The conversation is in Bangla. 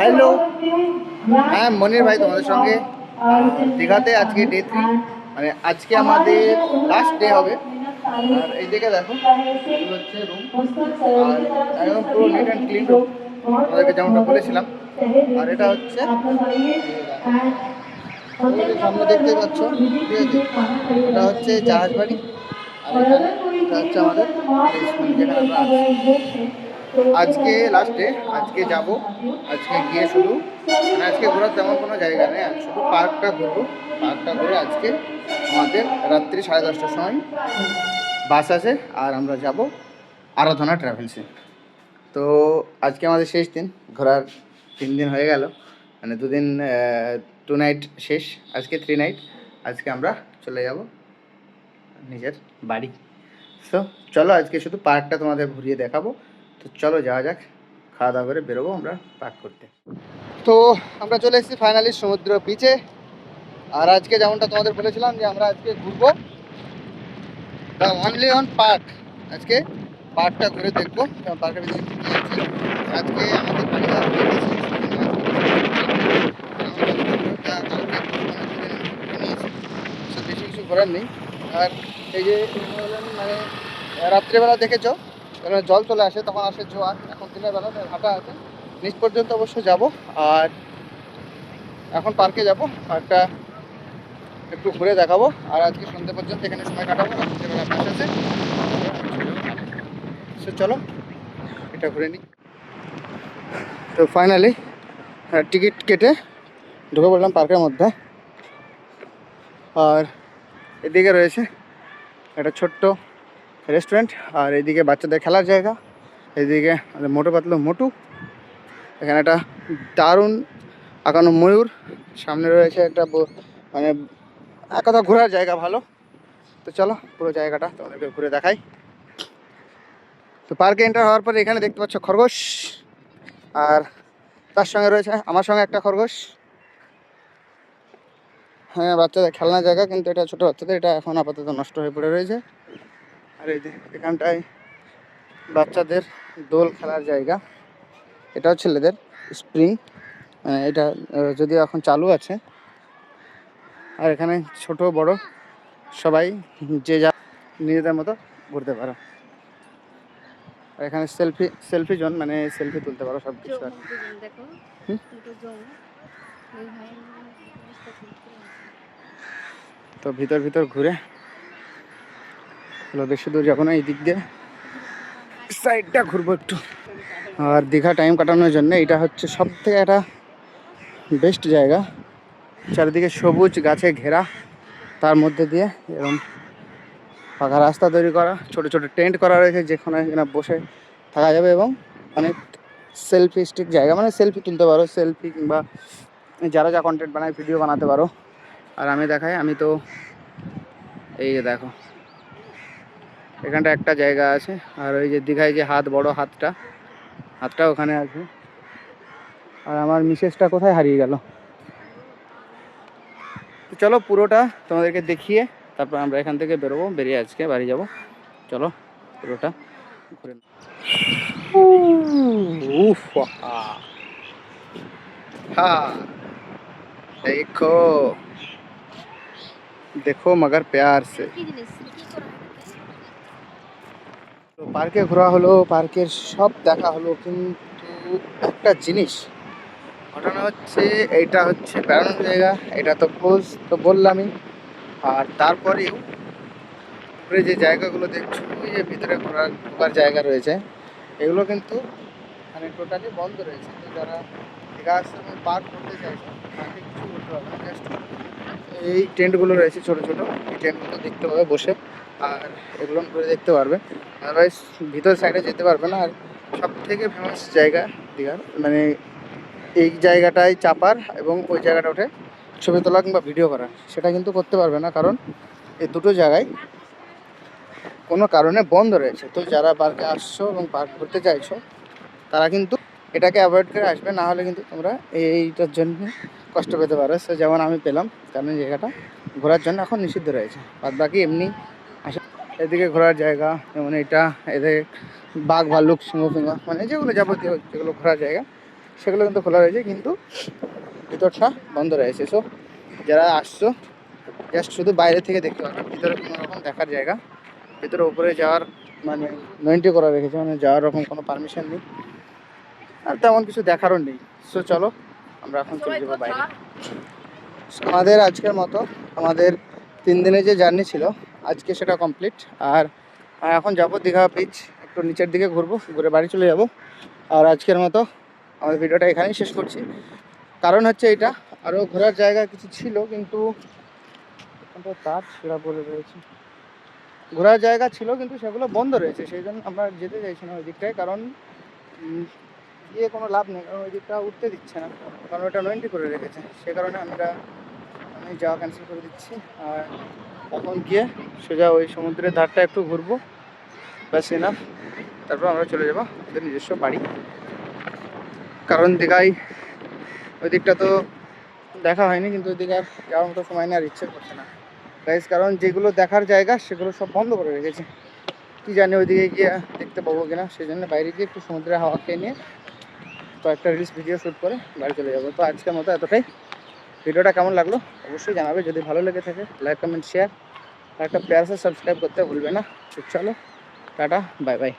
হ্যালো, হ্যাঁ মনির ভাই তোমাদের সঙ্গে দীঘাতে আজকে ডে 3, মানে আজকে আমাদের লাস্ট ডে হবে। আর এই দিকে দেখো, এগুলো হচ্ছে রুম, আর একদম পুরো নিট অ্যান্ড ক্লিন রুম, তোমাদেরকে যেমনটা বলেছিলাম। আর এটা হচ্ছে সামনে দেখতেই পাচ্ছ, ঠিক আছে, এটা হচ্ছে জাহাজ বাড়ি। আর এখানে এটা হচ্ছে আমাদের প্লেস, মানে যেখানে আমরা আছি। আজকে লাস্টে, আজকে যাব, আজকে গিয়ে শুধু, মানে আজকে ঘোরার তেমন কোনো জায়গা নেই, আর শুধু পার্কটা ঘুরবো। পার্কটা ঘুরে আজকে আমাদের রাত্রি 10:30টার সময় বাস আছে, আর আমরা যাব আরাধনা ট্রাভেলসে। তো আজকে আমাদের শেষ দিন ঘোরার, 3 দিন হয়ে গেল, মানে 2 দিন 2 নাইট শেষ, আজকে 3 নাইট। আজকে আমরা চলে যাব নিজের বাড়ি। তো চলো আজকে শুধু পার্কটা তোমাদের ঘুরিয়ে দেখাবো। তো চলো যাওয়া যাক, খাওয়া দাওয়া করে বেরোবো আমরা পার্ক করতে। তো আমরা চলে এসেছি ফাইনালি সমুদ্র বিচে। আর আজকে যেমনটা তোমাদের বলেছিলাম যে আমরা আজকে ঘুরবো দ্য অনলি অন পার্ক। আজকে পার্কটা ঘুরে দেখবো পার্কের ভিতরে কী কী আছে। আজকে আমাদের বাড়ি যাওয়ার plan আছে, বেশি কিছু ঘোরার নেই। আর এই যে মানে রাত্রেবেলা দেখেছো যখন জল চলে আসে তখন আসে জোয়ার, এখন দিনের বেলা হাঁটা আছে নিচ পর্যন্ত অবশ্য যাব। আর এখন পার্কে যাব, পার্কটা একটু ঘুরে দেখাবো। আর আজকে সন্ধ্যে পর্যন্ত এখানে সময় কাটাবো, রাত্রেবেলা বাস আছে। সে চলো এটা ঘুরে নিই। তো ফাইনালি টিকিট কেটে ঢুকে পড়লাম পার্কের মধ্যে। আর এদিকে রয়েছে একটা ছোট্ট রেস্টুরেন্ট, আর এইদিকে বাচ্চাদের খেলার জায়গা, এইদিকে মোটু পাতলু মোটু, এখানে একটা দারুণ আঁকানো ময়ূর, সামনে রয়েছে একটা মানে এক কথা ঘোরার জায়গা ভালো। তো চলো পুরো জায়গাটা তোমাদেরকে ঘুরে দেখাই। তো পার্কে এন্টার হওয়ার পরে এখানে দেখতে পাচ্ছ খরগোশ, আর তার সঙ্গে রয়েছে আমার সঙ্গে একটা খরগোশ। হ্যাঁ বাচ্চাদের খেলনার জায়গা, কিন্তু এটা ছোটো বাচ্চাদের, এটা এখন আপাতত নষ্ট হয়ে পড়ে রয়েছে। আর এই যে এখানটায় বাচ্চাদের দোল খেলার জায়গা, এটাও ছেলেদের স্প্রিং, এটা যদিও এখন চালু আছে। আর এখানে ছোট বড় সবাই যে যা নিজেদের মতো ঘুরতে পারো। আর এখানে সেলফি জোন, মানে সেলফি তুলতে পারো সব কিছু। তো ভিতর ঘুরে বেশি দূর যাবো না, এই দিক দিয়ে সাইডটা ঘুরবো একটু। আর দীঘা টাইম কাটানোর জন্য এটা হচ্ছে সব থেকে একটা বেস্ট জায়গা। চারিদিকে সবুজ গাছে ঘেরা, তার মধ্যে দিয়ে এরকম ফাঁকা রাস্তা তৈরি করা, ছোট ছোট টেন্ট করা রয়েছে যেখানে বসে থাকা যাবে, এবং অনেক সেলফি স্টিক জায়গা, মানে সেলফি তুলতে পারো, সেলফি কিংবা যারা যা কন্টেন্ট বানায় ভিডিও বানাতে পারো। আর আমি দেখাই, আমি তো এই যে দেখো এখানটা একটা জায়গা আছে, আর ওই যে দীঘায় যে বড় হাতটা ওখানে আছে। আর আমার মিসেসটা কোথায় হারিয়ে গেল। তো চলো পুরোটা তোমাদেরকে দেখিয়ে তারপর আমরা এখান থেকে বেরোবো, বেরিয়ে আজকে বাড়ি যাব। চলো পুরোটা ঘুরে। দেখো দেখো মগর প্যার সে। তো পার্কে ঘোরা হলো, পার্কের সব দেখা হলো, কিন্তু একটা জিনিস ঘটনা হচ্ছে, এইটা হচ্ছে বেড়ানোর জায়গা, এটা তো খোঁজ তো বললামই। আর তারপরেও উপরে যে জায়গাগুলো দেখছো, ওই যে ভিতরে ঢোকার জায়গা রয়েছে, এগুলো কিন্তু মানে টোটালি বন্ধ রয়েছে। তো যারা দীঘা আসতে পার্ক করতে চাইছে তাকে কিছু করতে হবে না, জাস্ট এই টেন্টগুলো রয়েছে ছোটো ছোটো, এই টেন্টগুলো দেখতে পাবে বসে, আর এগুলো ঘুরে দেখতে পারবে। আদারওয়াইজ ভিতর সাইডে যেতে পারবে না। আর সব থেকে ফেমাস জায়গা দীঘার, মানে এই জায়গাটায় চাপার এবং ওই জায়গাটা উঠে ছবি তোলা কিংবা ভিডিও করা, সেটা কিন্তু করতে পারবে না, কারণ এই দুটো জায়গায় কোনো কারণে বন্ধ রয়েছে। তো যারা পার্কে আসছো এবং পার্ক করতে চাইছো তারা কিন্তু এটাকে অ্যাভয়েড করে আসবে, না হলে কিন্তু তোমরা এইটার জন্য কষ্ট পেতে পারো। সো যেমন আমি পেলাম, কারণ জায়গাটা ঘোরার জন্য এখন নিষিদ্ধ রয়েছে, বাদ বাকি এমনি আসে। এদিকে ঘোরার জায়গা, যেমন এটা এদের বাঘ ভাল্লুক সিংহ ফিংহ মানে যেগুলো যাবতীয় যেগুলো ঘোরার জায়গা সেগুলো কিন্তু খোলা রয়েছে, কিন্তু ভিতরটা বন্ধ রয়েছে। সো যারা আসছো জাস্ট শুধু বাইরে থেকে দেখতে পাবে, ভিতরে কোনো রকম দেখার জায়গা, ভিতরে উপরে যাওয়ার মানে নয়েন্টি করা রেখেছে, মানে যাওয়ার রকম কোনো পারমিশন নেই আর তেমন কিছু দেখারও নেই। সো চলো আমরা এখন চলে যাবো বাইরে। আমাদের আজকের মতো আমাদের 3 দিনের যে জার্নি ছিল আজকে সেটা কমপ্লিট। আর এখন যাবো দীঘা বিচ, একটু নিচের দিকে ঘুরবো, ঘুরে বাড়ি চলে যাব। আর আজকের মতো আমাদের ভিডিওটা এখানেই শেষ করছি। কারণ হচ্ছে এটা, আরও ঘোরার জায়গা কিছু ছিল কিন্তু তার ছেঁড়া পড়ে রয়েছে, ঘোরার জায়গা ছিল কিন্তু সেগুলো বন্ধ রয়েছে, সেই জন্য আমরা যেতে চাইছি না ওই দিকটায়। কারণ গিয়ে কোনো লাভ নেই, কারণ ওই দিকটা উঠতে দিচ্ছে না, কারণ ওটা নয়েন্টি করে রেখেছে। সে কারণে আমি যাওয়া ক্যান্সেল করে দিচ্ছি। আর এখন গিয়ে সোজা ওই সমুদ্রের ধারটা একটু ঘুরবো, ব্যাস এনাফ। তারপর আমরা চলে যাবো আমাদের নিজস্ব বাড়ি। কারণ দীঘায় ওই দিকটা তো দেখা হয়নি, কিন্তু ওই দিকে আর যাওয়ার মতো সময় নেই আর ইচ্ছে করছে না গাইস। কারণ যেগুলো দেখার জায়গা সেগুলো সব বন্ধ করে রেখেছে, কি জানি ওইদিকে গিয়ে দেখতে পাবো কিনা। সেই জন্য বাইরে গিয়ে একটু সমুদ্রের হাওয়া খেয়ে নিয়ে তো একটা রিলস ভিডিও শ্যুট করে বাড়ি চলে যাবো। তো আজকের মতো এতটাই। ভিডিওটা কেমন লাগলো অবশ্যই জানাবে, যদি ভালো লেগে থাকে লাইক কমেন্ট শেয়ার আর একটা প্যার সাবস্ক্রাইব করতে ভুলবে না। তো চলো টাটা বাই বাই।